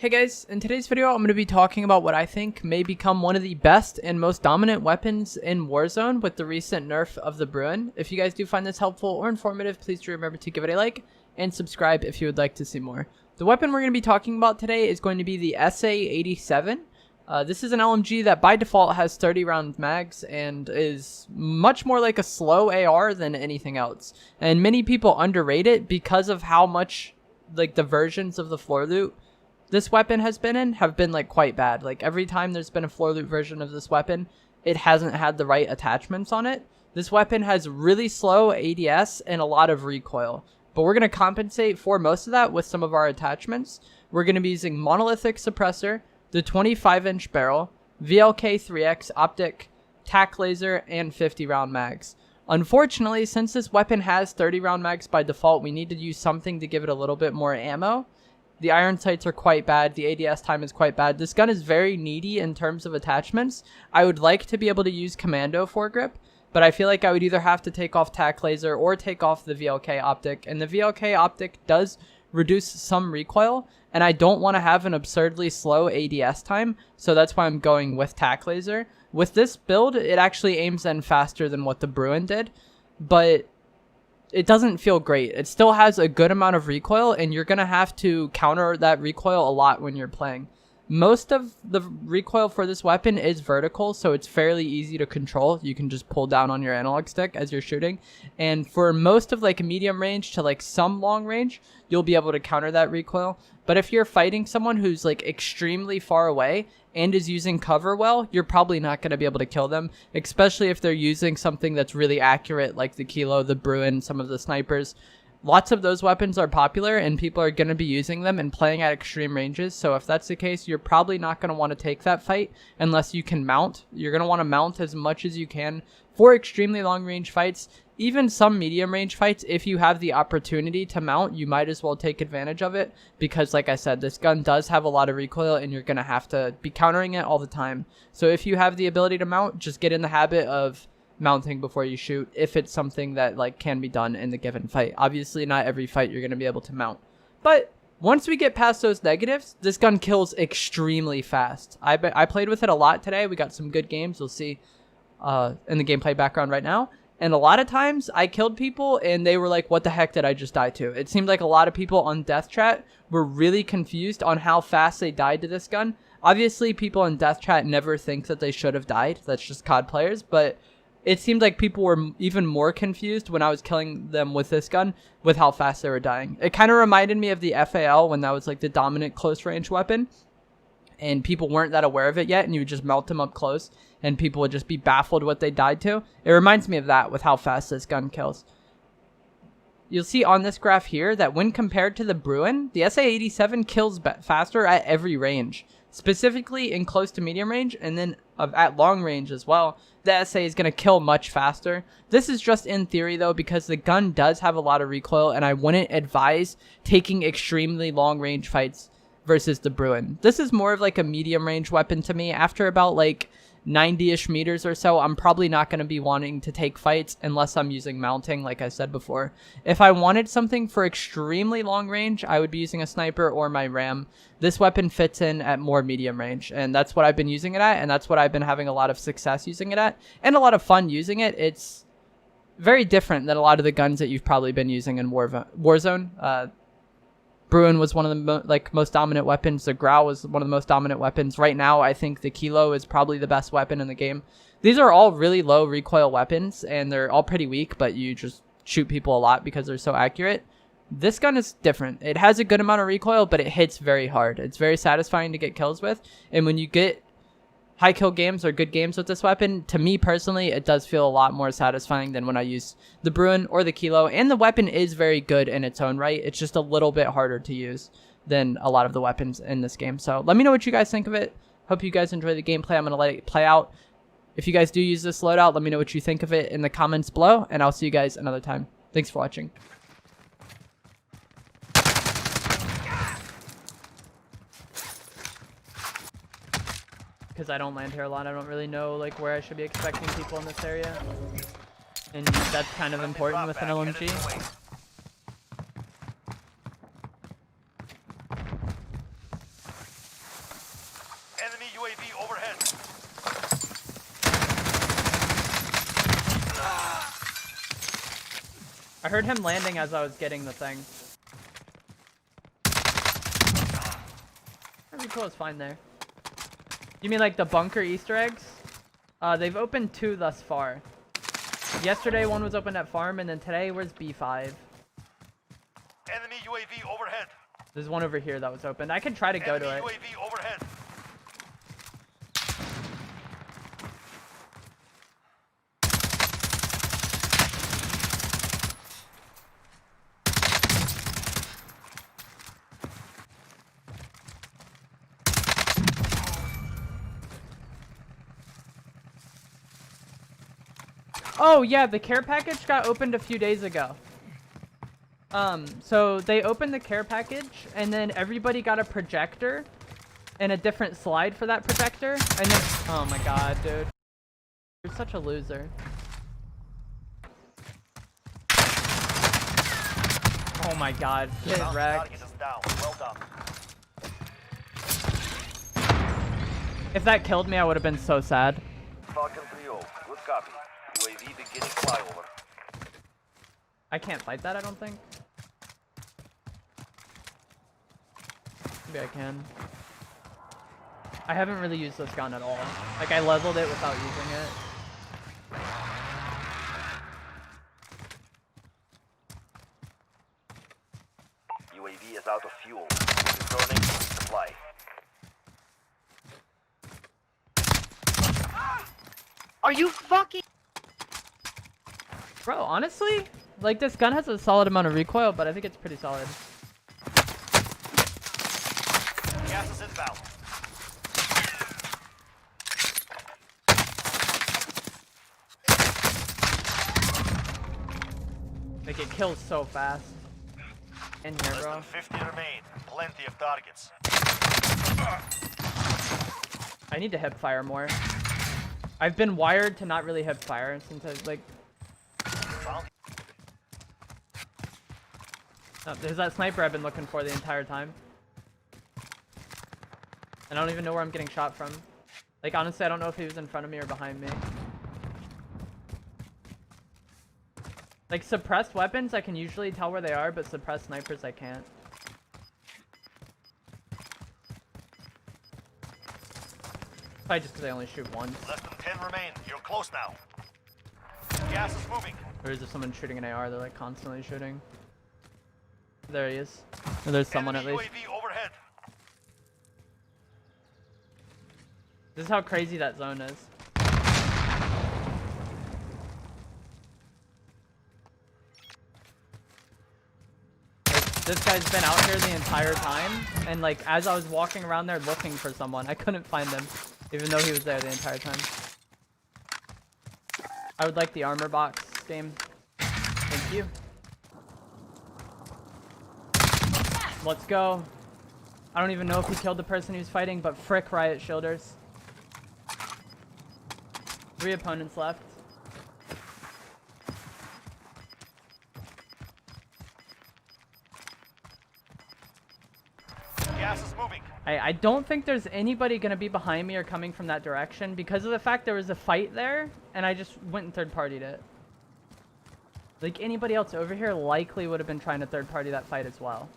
Hey guys, in today's video I'm going to be talking about what I think may become one of the best and most dominant weapons in Warzone with the recent nerf of the BRUEN. If you guys do find this helpful or informative, please do remember to give it a like and subscribe if you would like to see more. The weapon we're going to be talking about today is going to be the SA87. This is an LMG that by default has 30 round mags and is much more like a slow AR than anything else. And many people underrate it because of how much like the versions of the floor loot this weapon has been in have been like quite bad. Like every time there's been a floor loot version of this weapon, it hasn't had the right attachments on it. This weapon has really slow ADS and a lot of recoil, but we're going to compensate for most of that with some of our attachments. We're going to be using monolithic suppressor, the 25-inch barrel, VLK 3X optic, tac laser, and 50 round mags. Unfortunately, since this weapon has 30 round mags by default, we need to use something to give it a little bit more ammo. The iron sights are quite bad. The ADS time is quite bad. This gun is very needy in terms of attachments. I would like to be able to use commando foregrip, but I feel like I would either have to take off tac laser or take off the VLK optic. And the VLK optic does reduce some recoil, and I don't want to have an absurdly slow ADS time, so that's why I'm going with tac laser. With this build, it actually aims in faster than what the BRUEN did, but it doesn't feel great. It still has a good amount of recoil, and you're going to have to counter that recoil a lot when you're playing. Most of the recoil for this weapon is vertical, so it's fairly easy to control. You can just pull down on your analog stick as you're shooting. And for most of like a medium range to like some long range, you'll be able to counter that recoil. But if you're fighting someone who's like extremely far away and is using cover well, you're probably not going to be able to kill them, especially if they're using something that's really accurate like the Kilo, the BRUEN, some of the snipers. Lots of those weapons are popular and people are going to be using them and playing at extreme ranges. So if that's the case, you're probably not going to want to take that fight unless you can mount. You're going to want to mount as much as you can for extremely long range fights. Even some medium range fights, if you have the opportunity to mount, you might as well take advantage of it because like I said, this gun does have a lot of recoil and you're going to have to be countering it all the time. So if you have the ability to mount, just get in the habit of mounting before you shoot if it's something that like can be done in the given fight. Obviously not every fight you're going to be able to mount, but once we get past those negatives, this gun kills extremely fast. I played with it a lot today. We got some good games. You'll see in the gameplay background right now. And a lot of times I killed people and they were like, what the heck did I just die to? It seemed like a lot of people on death chat were really confused on how fast they died to this gun. Obviously people in death chat never think that they should have died. That's just COD players, but it seemed like people were even more confused when I was killing them with this gun with how fast they were dying. It kind of reminded me of the FAL when that was like the dominant close range weapon and people weren't that aware of it yet and you would just melt them up close and people would just be baffled what they died to. It reminds me of that with how fast this gun kills. You'll see on this graph here that when compared to the BRUEN, the SA87 kills faster at every range, specifically in close to medium range and then at long range as well. The SA is going to kill much faster. This is just in theory though, because the gun does have a lot of recoil and I wouldn't advise taking extremely long range fights versus the BRUEN. This is more of like a medium range weapon to me. After about like 90-ish meters or so, I'm probably not going to be wanting to take fights unless I'm using mounting, like I said before. If I wanted something for extremely long range, I would be using a sniper or my RAM. This weapon fits in at more medium range, and that's what I've been using it at, and that's what I've been having a lot of success using it at, and a lot of fun using it. It's very different than a lot of the guns that you've probably been using in Warzone. BRUEN was one of the most dominant weapons. The Grau was one of the most dominant weapons. Right now, I think the Kilo is probably the best weapon in the game. These are all really low recoil weapons, and they're all pretty weak, but you just shoot people a lot because they're so accurate. This gun is different. It has a good amount of recoil, but it hits very hard. It's very satisfying to get kills with, and when you get high kill games or good games with this weapon, to me personally, it does feel a lot more satisfying than when I use the BRUEN or the Kilo. And the weapon is very good in its own right. It's just a little bit harder to use than a lot of the weapons in this game. So let me know what you guys think of it. Hope you guys enjoy the gameplay. I'm going to let it play out. If you guys do use this loadout, let me know what you think of it in the comments below. And I'll see you guys another time. Thanks for watching. Because I don't land here a lot, I don't really know like where I should be expecting people in this area, and that's kind of important with an LMG. Enemy UAV overhead. I heard him landing as I was getting the thing. Recoil is fine there. You mean like the bunker Easter eggs? They've opened 2 thus far. Yesterday one was opened at farm, and then today where's B5? Enemy UAV overhead. There's one over here that was opened. I could try to go to it. UAV overhead. Oh yeah, the care package got opened a few days ago. So they opened the care package, and then everybody got a projector and a different slide for that projector. And then, oh my god, dude, you're such a loser. Oh my god, get wrecked. Well done. If that killed me, I would have been so sad. Falcon 3-0. Good copy. UAV beginning flyover. I can't fight that, I don't think. Maybe I can. I haven't really used this gun at all. Like, I leveled it without using it. UAV is out of fuel. Returning to supply. Are you fucking? Bro, honestly, like, this gun has a solid amount of recoil, but I think it's pretty solid. Gas is inbound. Like, it kills so fast. In here, Less bro. than 50 remain. Plenty of targets. I need to hip fire more. I've been wired to not really hip fire since I, like... Oh, there's that sniper I've been looking for the entire time. And I don't even know where I'm getting shot from. Like, honestly, I don't know if he was in front of me or behind me. Like, suppressed weapons, I can usually tell where they are, but suppressed snipers, I can't. Probably just because I only shoot once. Less than 10 remain. You're close now. Gas is moving. Or is there someone shooting an AR? They're like constantly shooting. There he is. Or there's someone at least. UAV overhead. This is how crazy that zone is. Like, this guy's been out here the entire time, and like as I was walking around there looking for someone, I couldn't find him, even though he was there the entire time. I would like the armor box game. Thank you. Let's go. I don't even know if he killed the person he was fighting, but frick riot shielders. 3 opponents left. Gas is moving. I don't think there's anybody gonna be behind me or coming from that direction because of the fact there was a fight there, and I just went and third-partied it. Like, anybody else over here likely would have been trying to third-party that fight as well.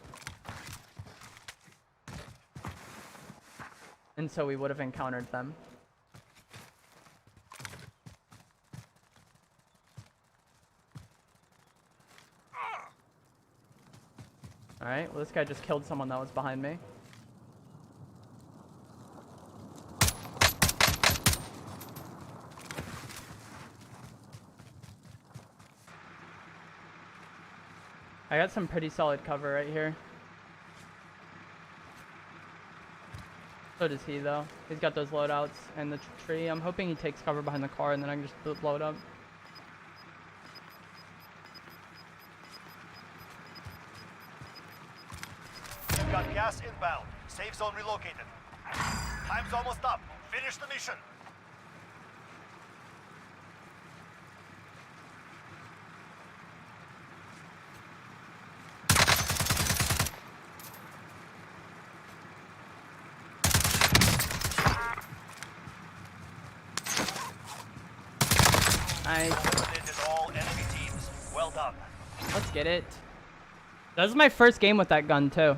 And so we would have encountered them. Alright, well this guy just killed someone that was behind me. I got some pretty solid cover right here. So does he though. He's got those loadouts and the tree. I'm hoping he takes cover behind the car and then I can just blow it up. You've got gas inbound. Safe zone relocated. Time's almost up. Finish the mission. Nice. Eliminated all enemy teams. Well done. Let's get it. That was my first game with that gun too.